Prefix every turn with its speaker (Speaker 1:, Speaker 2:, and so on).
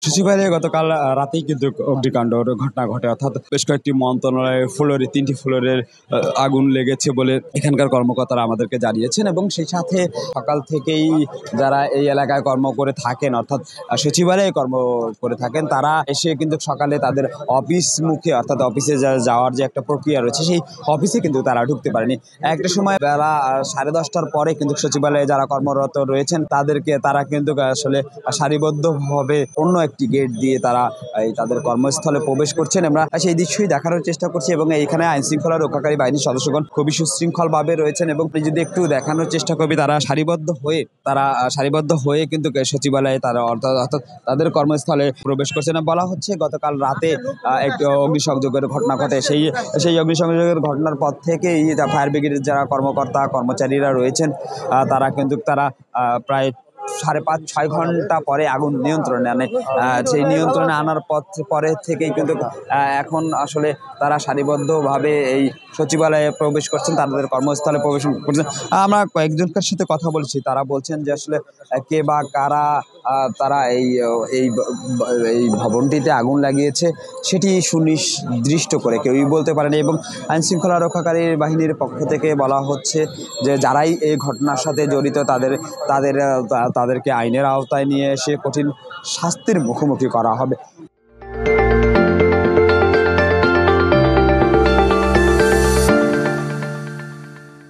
Speaker 1: সচিবালয়ে গতকাল রাতেই কিন্তু অগ্নিকাণ্ডর ঘটনা ঘটে, অর্থাৎ বেশ কয়েকটি মন্ত্রণালয়ের ফ্লোরে ৩টি ফ্লোরের আগুন লেগেছে বলে এখানকার কর্মকর্তারা আমাদেরকে জানিয়েছেন। এবং সেই সাথে সকাল থেকেই যারা এই এলাকায় কর্ম করে থাকেন, অর্থাৎ সচিবালয়ে কর্ম করে থাকেন, তারা এসে কিন্তু সকালে তাদের অফিস মুখে, অর্থাৎ অফিসে যাওয়ার যে একটা প্রক্রিয়া রয়েছে সেই অফিসে কিন্তু তারা ঢুকতে পারেনি। একটা সময় বেলা 10:30টার পরে কিন্তু সচিবালয়ে যারা কর্মরত রয়েছেন তারা কিন্তু আসলে সারিবদ্ধভাবে অন্য একটি গেট দিয়ে তারা তাদের কর্মস্থলে প্রবেশ করছেন। আমরা সেই দৃশ্যই দেখানোর চেষ্টা করছি এবং এইখানে আইন শৃঙ্খলা রক্ষাকারী বাহিনীর সদস্যগণ খুবই সুশৃঙ্খলভাবে রয়েছেন এবং যদি একটু দেখানোর চেষ্টা করি, তারা সারিবদ্ধ হয়ে কিন্তু সচিবালয়ে তারা অর্থাৎ তাদের কর্মস্থলে প্রবেশ করছেন। বলা হচ্ছে গতকাল রাতে একটি অগ্নিসংযোগের ঘটনা ঘটে। সেই অগ্নিসংযোগের ঘটনার পর থেকেই ফায়ার ব্রিগেডের যারা কর্মচারীরা রয়েছেন তারা প্রায় 5.5-6 ঘন্টা পরে আগুন নিয়ন্ত্রণে আনে। সেই নিয়ন্ত্রণে আনার পরে থেকেই কিন্তু এখন আসলে তারা সারিবদ্ধভাবে এই সচিবালয়ে প্রবেশ করছেন, তাদের কর্মস্থলে প্রবেশ করছেন। আমরা কয়েকজনকার সাথে কথা বলছি, তারা বলছেন যে আসলে কে বা কারা তারা এই ভবনটিতে আগুন লাগিয়েছে সেটি সুনির্দিষ্ট করে কেউই বলতে পারেনি। এবং আইন শৃঙ্খলা রক্ষাকারী বাহিনীর পক্ষ থেকে বলা হচ্ছে যে যারাই এই ঘটনার সাথে জড়িত তাদেরকে আইনের আওতায় নিয়ে এসে কঠিন শাস্তির মুখোমুখি করা হবে।